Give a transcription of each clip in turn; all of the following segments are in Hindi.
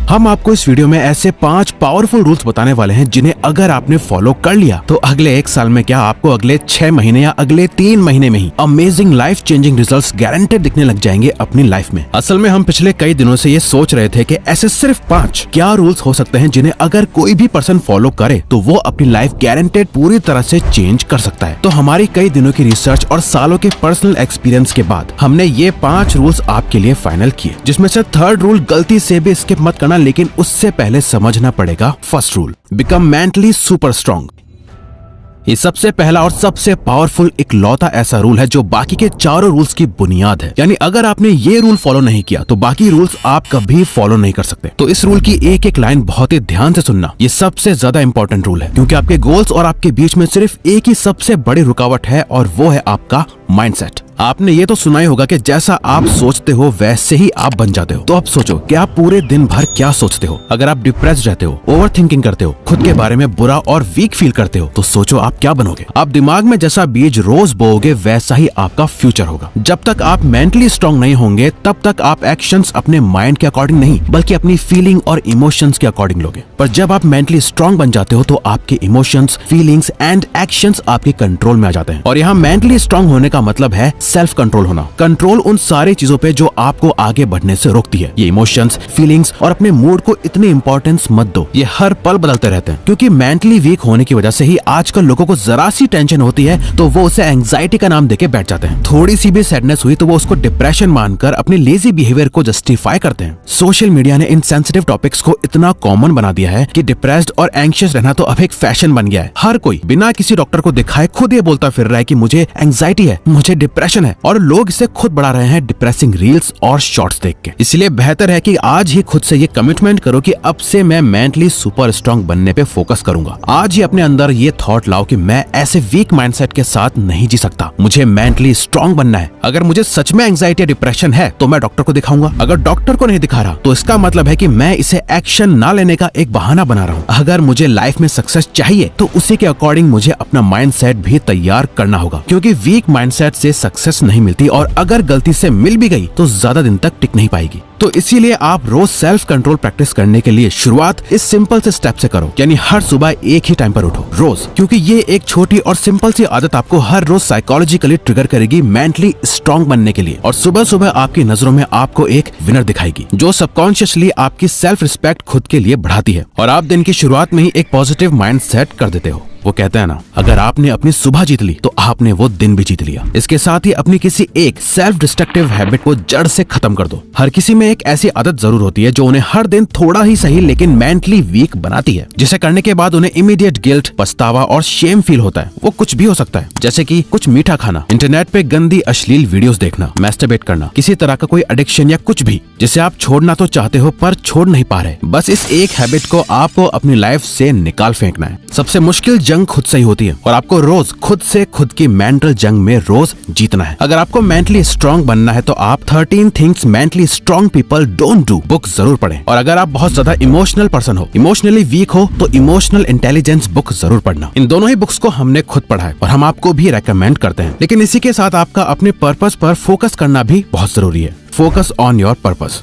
हम आपको इस वीडियो में ऐसे 5 पावरफुल रूल्स बताने वाले हैं जिन्हें अगर आपने फॉलो कर लिया तो अगले 1 साल में क्या आपको अगले 6 महीने या अगले 3 महीने में ही amazing life changing results guaranteed दिखने लग जाएंगे अपनी लाइफ में। असल में हम पिछले कई दिनों से ये सोच रहे थे कि ऐसे सिर्फ 5 क्या रूल्स हो सकते हैं जिन्हें अगर कोई भी पर्सन फॉलो करे तो वो अपनी लाइफ गारंटेड पूरी तरह से चेंज कर सकता है। तो हमारी कई दिनों की रिसर्च और सालों के पर्सनल एक्सपीरियंस के बाद हमने ये 5 रूल्स आपके लिए फाइनल किए, जिसमें से 3rd रूल गलती से भी स्किप मत करना, लेकिन उससे पहले समझना पड़ेगा 1st rule, become mentally super strong. ये सबसे पहला और सबसे पावरफुल इकलौता ऐसा रूल है जो बाकी के चारों रूल्स की बुनियाद है। यानी अगर आपने ये रूल फॉलो नहीं किया तो बाकी रूल्स आप कभी फॉलो नहीं कर सकते। तो इस रूल की एक एक लाइन बहुत ही ध्यान से सुनना। ये सबसे ज्यादा इंपॉर्टेंट रूल है क्योंकि आपके गोल्स और आपके बीच में सिर्फ एक ही सबसे बड़ी रुकावट है और वो है आपका माइंडसेट। आपने ये तो सुना ही होगा कि जैसा आप सोचते हो वैसे ही आप बन जाते हो। तो अब सोचो कि आप पूरे दिन भर क्या सोचते हो। अगर आप डिप्रेस्ड रहते हो, ओवर थिंकिंग करते हो, खुद के बारे में बुरा और वीक फील करते हो, तो सोचो आप क्या बनोगे। आप दिमाग में जैसा बीज रोज बोओगे वैसा ही आपका फ्यूचर होगा। जब तक आप मेंटली स्ट्रांग नहीं होंगे तब तक आप एक्शंस अपने माइंड के अकॉर्डिंग नहीं बल्कि अपनी फीलिंग और इमोशंस के अकॉर्डिंग लोगे। पर जब आप मेंटली स्ट्रांग बन जाते हो तो आपके इमोशंस, फीलिंग्स एंड एक्शंस आपके कंट्रोल में आ जाते हैं। और यहाँ मेंटली स्ट्रांग होने का मतलब है सेल्फ कंट्रोल होना। कंट्रोल उन सारी चीजों पे जो आपको आगे बढ़ने से रोकती है। ये इमोशंस, फीलिंग्स और अपने मूड को इतनी इंपॉर्टेंस मत दो, ये हर पल बदलते रहते हैं। क्योंकि मेंटली वीक होने की वजह से ही आजकल लोगों को जरा सी टेंशन होती है तो वो उसे एंजाइटी का नाम देके बैठ जाते हैं। थोड़ी सी भी सैडनेस हुई तो वो उसको डिप्रेशन मानकर अपने लेजी बिहेवियर को जस्टिफाई करते हैं। सोशल मीडिया ने इन सेंसिटिव टॉपिक्स को इतना कॉमन बना दिया है कि डिप्रेस्ड और एंग्शियस रहना तो अब एक फैशन बन गया है। हर कोई बिना किसी डॉक्टर को दिखाए खुद ये बोलता फिर रहा है कि मुझे एंजाइटी है, मुझे डिप्रेशन है, और लोग इसे खुद बढ़ा रहे हैं डिप्रेसिंग रील्स और शॉर्ट्स देख के। इसलिए बेहतर है कि आज ही खुद से ये कमिटमेंट करो कि अब से मैं मेंटली सुपर स्ट्रांग बनने पे फोकस करूंगा। आज ही अपने अंदर ये थॉट लाओ कि मैं ऐसे वीक माइंडसेट के साथ नहीं जी सकता, मुझे मेंटली स्ट्रांग बनना है। अगर मुझे सच में एंजाइटी या डिप्रेशन है तो मैं डॉक्टर को दिखाऊंगा। अगर डॉक्टर को नहीं दिखा रहा तो इसका मतलब है कि मैं इसे एक्शन ना लेने का एक बहाना बना रहा हूँ। अगर मुझे लाइफ में सक्सेस चाहिए तो उसी के अकॉर्डिंग मुझे अपना माइंडसेट भी तैयार करना होगा, क्योंकि वीक माइंडसेट से सक्सेस नहीं मिलती और अगर गलती से मिल भी गई तो ज्यादा दिन तक टिक नहीं पाएगी। तो इसीलिए आप रोज सेल्फ कंट्रोल प्रैक्टिस करने के लिए शुरुआत इस सिंपल से स्टेप से करो, यानी हर सुबह एक ही टाइम पर उठो रोज, क्योंकि ये एक छोटी और सिंपल सी आदत आपको हर रोज साइकोलॉजिकली ट्रिगर करेगी मेंटली स्ट्रांग बनने के लिए। और सुबह सुबह आपकी नजरों में आपको एक विनर दिखाएगी जो सबकॉन्शियसली आपकी सेल्फ रिस्पेक्ट खुद के लिए बढ़ाती है और आप दिन की शुरुआत में ही एक पॉजिटिव माइंड सेट कर देते हो। वो कहते हैं ना, अगर आपने अपनी सुबह जीत ली तो आपने वो दिन भी जीत लिया। इसके साथ ही अपनी किसी एक सेल्फ डिस्ट्रक्टिव हैबिट को जड़ से खत्म कर दो। हर किसी में एक ऐसी आदत जरूर होती है जो उन्हें हर दिन थोड़ा ही सही लेकिन मेंटली वीक बनाती है, जिसे करने के बाद उन्हें इमीडिएट गिल्ट, पछतावा और शेम फील होता है। वो कुछ भी हो सकता है, जैसे कि कुछ मीठा खाना, इंटरनेट पे गंदी अश्लील वीडियोस देखना, मैस्टरबेट करना, किसी तरह का कोई एडिक्शन या कुछ भी जिसे आप छोड़ना तो चाहते हो पर छोड़ नहीं पा रहे। बस इस एक हैबिट को आपको अपनी लाइफ से निकाल फेंकना है। सबसे मुश्किल जंग खुद से ही होती है और आपको रोज खुद से खुद की मेंटल जंग में रोज जीतना है। अगर आपको मेंटली स्ट्रांग बनना है तो आप 13 things mentally strong people don't do book जरूर पढ़ें। और अगर आप बहुत ज्यादा इमोशनल पर्सन हो, इमोशनली वीक हो, तो इमोशनल इंटेलिजेंस बुक जरूर पढ़ना। इन दोनों ही बुक्स को हमने खुद पढ़ा है और हम आपको भी रेकमेंड करते हैं। लेकिन इसी के साथ आपका अपने पर्पस पर फोकस करना भी बहुत जरूरी है। Focus on your purpose.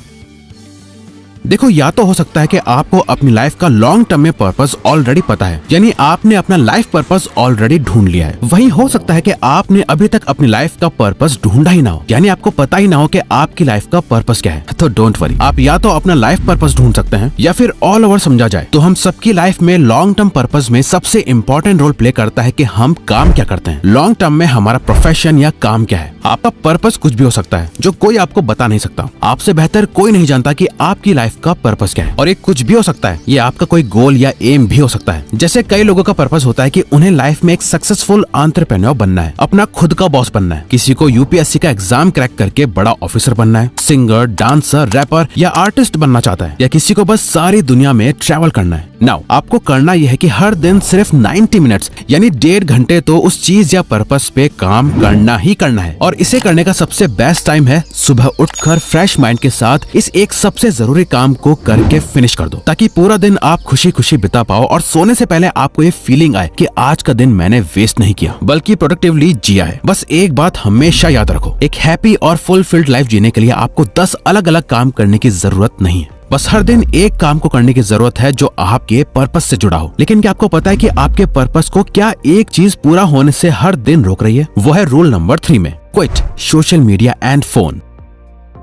देखो, या तो हो सकता है कि आपको अपनी लाइफ का लॉन्ग टर्म में पर्पस ऑलरेडी पता है, यानी आपने अपना लाइफ पर्पस ऑलरेडी ढूंढ लिया है। वहीं हो सकता है कि आपने अभी तक अपनी लाइफ का पर्पस ढूंढा ही ना हो, यानी आपको पता ही ना हो कि आपकी लाइफ का पर्पस क्या है। तो डोंट वरी, आप या तो अपना लाइफ पर्पस ढूंढ सकते हैं या फिर ऑल ओवर समझा जाए तो हम सबकी लाइफ में लॉन्ग टर्म पर्पस में सबसे इम्पोर्टेंट रोल प्ले करता है कि हम काम क्या करते हैं। लॉन्ग टर्म में हमारा प्रोफेशन या काम क्या है। आपका पर्पस कुछ भी हो सकता है जो कोई आपको बता नहीं सकता। आपसे बेहतर कोई नहीं जानता कि आपकी लाइफ का पर्पस क्या है। और ये कुछ भी हो सकता है, ये आपका कोई गोल या एम भी हो सकता है। जैसे कई लोगों का पर्पस होता है कि उन्हें लाइफ में एक सक्सेसफुल एंटरप्रेन्योर बनना है, अपना खुद का बॉस बनना है। किसी को यूपीएससी का एग्जाम क्रैक करके बड़ा ऑफिसर बनना है, सिंगर, डांसर, रैपर या आर्टिस्ट बनना चाहता है, या किसी को बस सारी दुनिया में ट्रैवल करना है। नाउ आपको करना यह है कि हर दिन सिर्फ 90 मिनट्स यानी 1.5 घंटे तो उस चीज या पर्पस पे काम करना ही करना है। और इसे करने का सबसे बेस्ट टाइम है सुबह उठकर फ्रेश माइंड के साथ इस एक सबसे जरूरी काम को करके फिनिश कर दो, ताकि पूरा दिन आप खुशी खुशी बिता पाओ और सोने से पहले आपको ये फीलिंग आए कि आज का दिन मैंने वेस्ट नहीं किया बल्कि प्रोडक्टिवली जिया है। बस एक बात हमेशा याद रखो, एक हैप्पी और फुलफिल्ड लाइफ जीने के लिए आपको 10 अलग अलग काम करने की जरूरत नहीं है। बस हर दिन एक काम को करने की जरूरत है जो आपके पर्पस से जुड़ा हो। लेकिन क्या आपको पता है कि आपके पर्पस को क्या एक चीज पूरा होने से हर दिन रोक रही है? वो है रूल नंबर 3 में, quit social media and phone.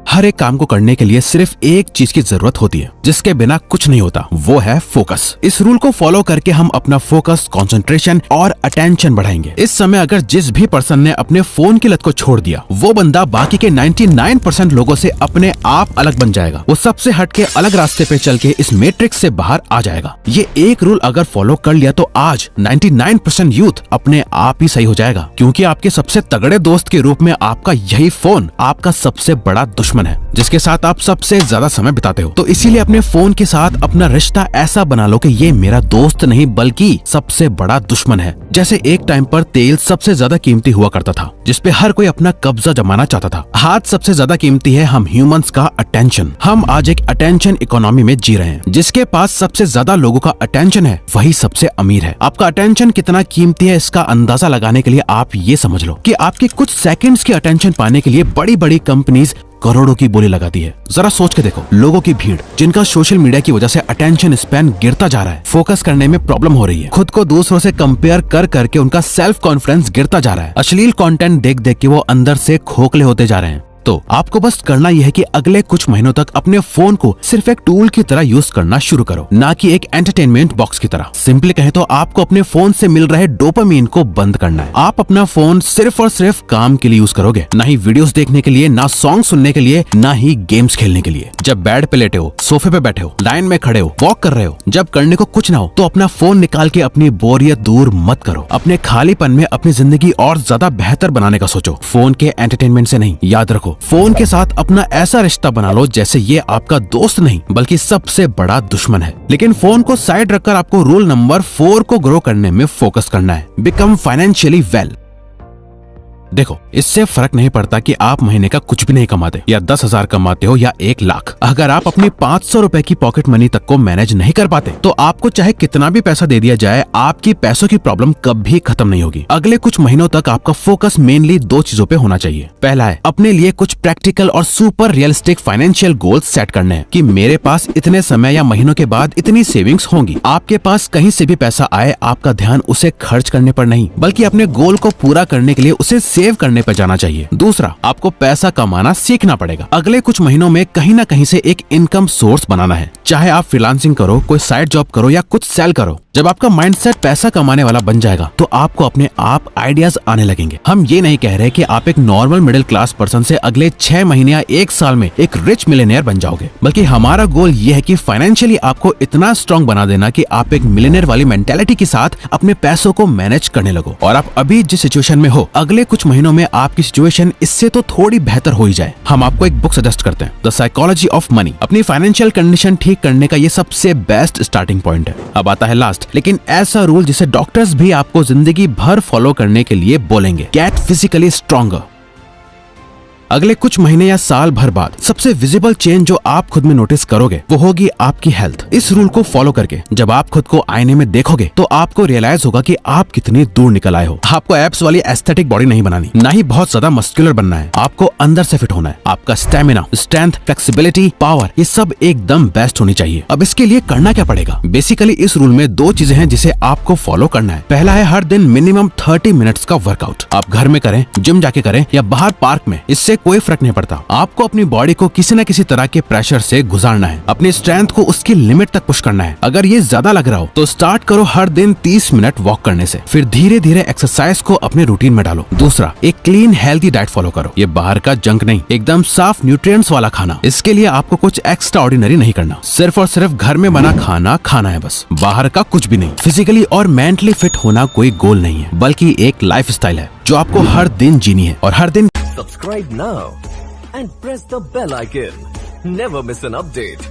हर एक काम को करने के लिए सिर्फ एक चीज की जरूरत होती है जिसके बिना कुछ नहीं होता, वो है फोकस। इस रूल को फॉलो करके हम अपना फोकस, कंसंट्रेशन और अटेंशन बढ़ाएंगे। इस समय अगर जिस भी पर्सन ने अपने फोन की लत को छोड़ दिया, वो बंदा बाकी के 99% लोगों से अपने आप अलग बन जाएगा। वो सबसे हटके अलग रास्ते पे चल के इस मैट्रिक्स से बाहर आ जाएगा। ये एक रूल अगर फॉलो कर लिया तो आज 99% यूथ अपने आप ही सही हो जाएगा, क्योंकि आपके सबसे तगड़े दोस्त के रूप में आपका यही फोन आपका सबसे बड़ा दुश्मन है, जिसके साथ आप सबसे ज्यादा समय बिताते हो। तो इसीलिए अपने फोन के साथ अपना रिश्ता ऐसा बना लो कि ये मेरा दोस्त नहीं बल्कि सबसे बड़ा दुश्मन है। जैसे एक टाइम पर तेल सबसे ज्यादा कीमती हुआ करता था, जिसपे हर कोई अपना कब्जा जमाना चाहता था। आज सबसे ज्यादा कीमती है हम ह्यूमंस का अटेंशन। हम आज एक अटेंशन इकोनॉमी में जी रहे हैं। जिसके पास सबसे ज्यादा लोगों का अटेंशन है वही सबसे अमीर है। आपका अटेंशन कितना कीमती है इसका अंदाजा लगाने के लिए आप ये समझ लो कि आपके कुछ सेकंड्स की अटेंशन पाने के लिए बड़ी बड़ी कंपनीज करोड़ों की बोली लगाती है। जरा सोच के देखो, लोगों की भीड़ जिनका सोशल मीडिया की वजह से अटेंशन स्पैन गिरता जा रहा है, फोकस करने में प्रॉब्लम हो रही है, खुद को दूसरों से कंपेयर कर करके उनका सेल्फ कॉन्फिडेंस गिरता जा रहा है, अश्लील कंटेंट देख देख के वो अंदर से खोखले होते जा रहे हैं। तो आपको बस करना यह है कि अगले कुछ महीनों तक अपने फोन को सिर्फ एक टूल की तरह यूज करना शुरू करो, ना कि एक एंटरटेनमेंट बॉक्स की तरह। सिंपली कहें तो आपको अपने फोन से मिल रहे डोपामीन को बंद करना है। आप अपना फोन सिर्फ और सिर्फ काम के लिए यूज करोगे, ना ही वीडियोस देखने के लिए, ना सॉन्ग सुनने के लिए, ना ही गेम्स खेलने के लिए। जब बेड पे लेटे हो, सोफे पे बैठे हो, लाइन में खड़े हो, वॉक कर रहे हो, जब करने को कुछ ना हो तो अपना फोन निकाल के अपनी बोरियत दूर मत करो। अपने खालीपन में अपनी जिंदगी और ज्यादा बेहतर बनाने का सोचो, फोन के एंटरटेनमेंट से नहीं। याद रखो, फोन के साथ अपना ऐसा रिश्ता बना लो जैसे ये आपका दोस्त नहीं बल्कि सबसे बड़ा दुश्मन है। लेकिन फोन को साइड रखकर आपको रूल नंबर 4 को ग्रो करने में फोकस करना है, बिकम फाइनेंशियली वेल। देखो, इससे फर्क नहीं पड़ता कि आप महीने का कुछ भी नहीं कमाते या 10,000 कमाते हो या 1 लाख। अगर आप अपनी 500 रुपए की पॉकेट मनी तक को मैनेज नहीं कर पाते तो आपको चाहे कितना भी पैसा दे दिया जाए, आपकी पैसों की प्रॉब्लम कभी खत्म नहीं होगी। अगले कुछ महीनों तक आपका फोकस मेनली 2 चीजों पे होना चाहिए। पहला है अपने लिए कुछ प्रैक्टिकल और super realistic financial goals set करने हैं कि मेरे पास इतने समय या महीनों के बाद इतनी सेविंग्स होंगी। आपके पास कहीं से भी पैसा आए, आपका ध्यान उसे खर्च करने पर नहीं बल्कि अपने गोल को पूरा करने के लिए उसे सेव करने पर जाना चाहिए। दूसरा, आपको पैसा कमाना सीखना पड़ेगा। अगले कुछ महीनों में कहीं ना कहीं से एक इनकम सोर्स बनाना है, चाहे आप फ्रीलांसिंग करो, कोई साइड जॉब करो या कुछ सेल करो। जब आपका माइंडसेट पैसा कमाने वाला बन जाएगा तो आपको अपने आप आइडियाज आने लगेंगे। हम ये नहीं कह रहे कि आप एक नॉर्मल मिडिल क्लास पर्सन से अगले 6 महीने या 1 साल में एक रिच मिलियनेयर बन जाओगे, बल्कि हमारा गोल ये है कि फाइनेंशियली आपको इतना स्ट्रॉन्ग बना देना कि आप एक मिलियनेयर वाली मेंटेलिटी के साथ अपने पैसों को मैनेज करने लगो। और आप अभी जिस सिचुएशन में हो, अगले कुछ महीनों में आपकी सिचुएशन इससे तो थोड़ी बेहतर हो ही जाए। हम आपको एक बुक सजेस्ट करते हैं, द साइकोलॉजी ऑफ मनी। अपनी फाइनेंशियल कंडीशन ठीक करने का ये सबसे बेस्ट स्टार्टिंग पॉइंट है। अब आता है लास्ट, लेकिन ऐसा रूल जिसे डॉक्टर्स भी आपको जिंदगी भर फॉलो करने के लिए बोलेंगे, गेट फिजिकली स्ट्रॉन्गर। अगले कुछ महीने या साल भर बाद सबसे विजिबल चेंज जो आप खुद में नोटिस करोगे वो होगी आपकी हेल्थ। इस रूल को फॉलो करके जब आप खुद को आईने में देखोगे तो आपको रियलाइज होगा कि आप कितनी दूर निकल आए हो। आपको एब्स वाली एस्थेटिक बॉडी नहीं बनानी, ना ही बहुत ज्यादा मस्कुलर बनना है। आपको अंदर से फिट होना है। आपका स्टेमिना, स्ट्रेंथ, फ्लेक्सिबिलिटी, पावर, ये सब एकदम बेस्ट होनी चाहिए। अब इसके लिए करना क्या पड़ेगा? बेसिकली इस रूल में 2 चीजें हैं जिसे आपको फॉलो करना है। पहला है हर दिन मिनिमम 30 मिनट्स का वर्कआउट। आप घर में करें, जिम जाके करें या बाहर पार्क में, इससे कोई फर्क नहीं पड़ता। आपको अपनी बॉडी को किसी न किसी तरह के प्रेशर से गुजारना है। अपनी स्ट्रेंथ को उसकी लिमिट तक पुश करना है। अगर ये ज्यादा लग रहा हो तो स्टार्ट करो हर दिन 30 मिनट वॉक करने से, फिर धीरे धीरे एक्सरसाइज को अपने रूटीन में डालो। दूसरा, एक क्लीन हेल्थी डाइट फॉलो करो। ये बाहर का जंक नहीं, एकदम साफ न्यूट्रिएंट्स वाला खाना। इसके लिए आपको कुछ एक्स्ट्रा ऑर्डिनरी नहीं करना, सिर्फ और सिर्फ घर में बना खाना खाना है बस, बाहर का कुछ भी नहीं। फिजिकली और मेंटली फिट होना कोई गोल नहीं है बल्कि एक लाइफ स्टाइल है जो आपको हर दिन जीनी है। और हर दिन Subscribe now and press the bell icon. Never miss an update.